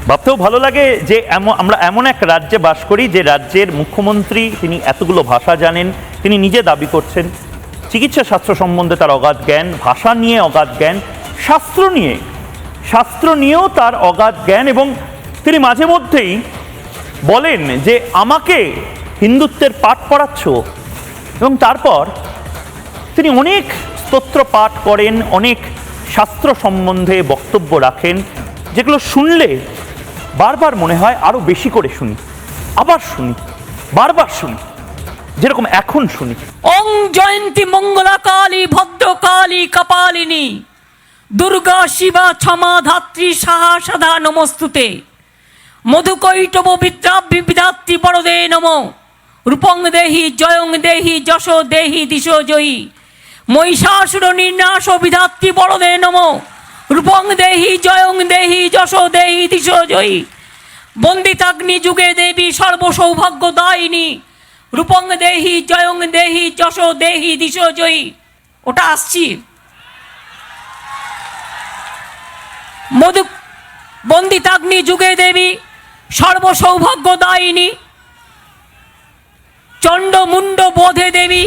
ভাবতেও ভালো লাগে যে আমরা এমন এক রাজ্যে বাস করি যে রাজ্যের মুখ্যমন্ত্রী তিনি এতগুলো ভাষা জানেন। তিনি নিজে দাবি করছেন চিকিৎসা শাস্ত্র সম্বন্ধে তার অগাধ জ্ঞান, ভাষা নিয়ে অগাধ জ্ঞান, শাস্ত্র নিয়েও তার অগাধ জ্ঞান। এবং তিনি মাঝে মধ্যেই বলেন যে আমাকে হিন্দুত্বের পাঠ পড়াচ্ছ। এবং তারপর তিনি অনেক স্তোত্র পাঠ করেন, অনেক শাস্ত্র সম্বন্ধে বক্তব্য রাখেন, যেগুলো শুনলে বারবার মনে হয় আরো বেশি করে শুনি, আবার শুনি, বারবার শুনি, যেরকম এখন শুনি। ওং জয়ন্তী মঙ্গলা কালী ভদ্রকালী কপালিনী দুর্গা শিবা ক্ষমা ধাত্রী সাহা সদা নমস্তুতে মধুকৈটব বিদ্যাত্রী বরদে নম রূপং দেহি জয়ং দেহি যশ দেহি দিশ জয়ী মহিষাসুর নির্নাশ বিধাত্রী বরদে নম রূপং দেহি জয়ং দেহি যশ দেহি দিশ জয়ী বন্দিতাগ্নি যুগে দেবী সর্বসৌভাগ্যদায়িনী রূপং দেহি জয়ং দেহি যশ দেহি দিশ জয়ী। ওটা আসছি। মধু বন্দিতাগ্নি যুগে দেবী সর্বসৌভাগ্যদায়িনী চণ্ড মুন্ড বোধে দেবী